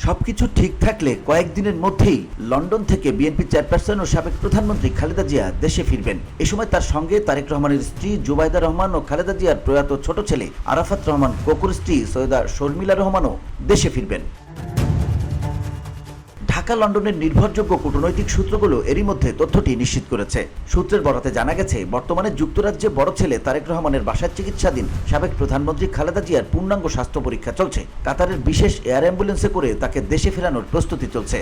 সবকিছু ঠিক থাকলে কয়েকদিনের মধ্যেই লন্ডন থেকে বিএনপি চেয়ারপারসন ও সাবেক প্রধানমন্ত্রী খালেদা জিয়া দেশে ফিরবেন। এ সময় তার সঙ্গে তারেক রহমানের স্ত্রী জুবাইদা রহমান ও খালেদা জিয়ার প্রয়াত ছোট ছেলে আরাফাত রহমান কোকুর স্ত্রী সৈয়দা শর্মিলা রহমানও দেশে ফিরবেন। ঢাকা লন্ডনের নির্ভরযোগ্য কূটনৈতিক সূত্রগুলো এরই মধ্যে তথ্যটি নিশ্চিত করেছে। সূত্রের বরাতে জানা গেছে, বর্তমানে যুক্তরাজ্যে বড় ছেলে তারেক রহমানের বাসায় চিকিৎসাধীন সাবেক প্রধানমন্ত্রী খালেদা জিয়ার পূর্ণাঙ্গ স্বাস্থ্য পরীক্ষা চলছে। কাতারের বিশেষ এয়ার অ্যাম্বুলেন্সে করে তাকে দেশে ফেরানোর প্রস্তুতি চলছে।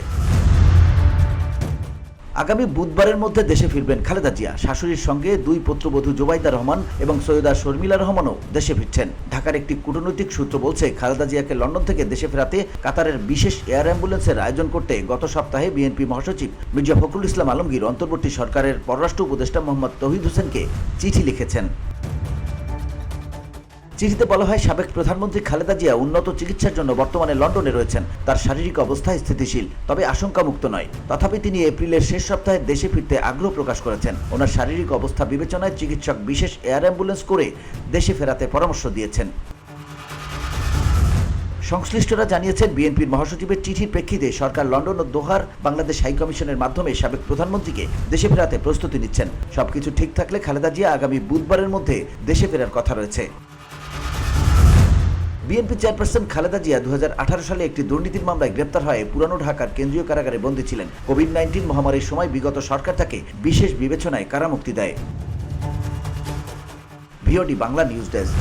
আগামী বুধবারের মধ্যে দেশে ফিরবেন খালেদা জিয়া। শাশুড়ির সঙ্গে দুই পুত্রবধূ জুবাইদা রহমান এবং সৈয়দা শর্মিলা রহমানও দেশে ফিরছেন। ঢাকার একটি কূটনৈতিক সূত্র বলছে, খালেদা জিয়াকে লন্ডন থেকে দেশে ফেরাতে কাতারের বিশেষ এয়ার অ্যাম্বুলেন্সের আয়োজন করতে গত সপ্তাহে বিএনপি মহাসচিব মির্জা ফখরুল ইসলাম আলমগীর অন্তর্বর্তী সরকারের পররাষ্ট্র উপদেষ্টা মোহাম্মদ তৌহিদ হোসেনকে চিঠি লিখেছেন। চিঠিতে বলা হয়, সাবেক প্রধানমন্ত্রী খালেদা জিয়া উন্নত চিকিৎসার জন্য বর্তমানে লন্ডনে রয়েছেন। তার শারীরিক অবস্থা স্থিতিশীল, তবে আশঙ্কামুক্ত নয়। তথাপি তিনি এপ্রিলের শেষ সপ্তাহে দেশে ফিরতে আগ্রহ প্রকাশ করেছেন। ওনার শারীরিক অবস্থা বিবেচনায় চিকিৎসক বিশেষ এয়ার অ্যাম্বুলেন্স করে দেশে ফেরাতে পরামর্শ দিয়েছেন। সংশ্লিষ্টরা জানিয়েছেন, বিএনপির মহাসচিবের চিঠির প্রেক্ষিতে সরকার লন্ডন ও দোহার বাংলাদেশ হাইকমিশনের মাধ্যমে সাবেক প্রধানমন্ত্রীকে দেশে ফেরাতে প্রস্তুতি নিচ্ছেন। সবকিছু ঠিক থাকলে খালেদা জিয়া আগামী বুধবারের মধ্যে দেশে ফেরার কথা রয়েছে। বিএনপি চেয়ারপারসন খালেদা জিয়া 2018 সালে একটি দুর্নীতির মামলায় গ্রেপ্তার হয়ে পুরানো ঢাকার কেন্দ্রীয় কারাগারে বন্দী ছিলেন। কোভিড-19 মহামারীর সময় বিগত সরকার তাকে বিশেষ বিবেচনায় কারামুক্তি দেয়। VOD Bangla news desk.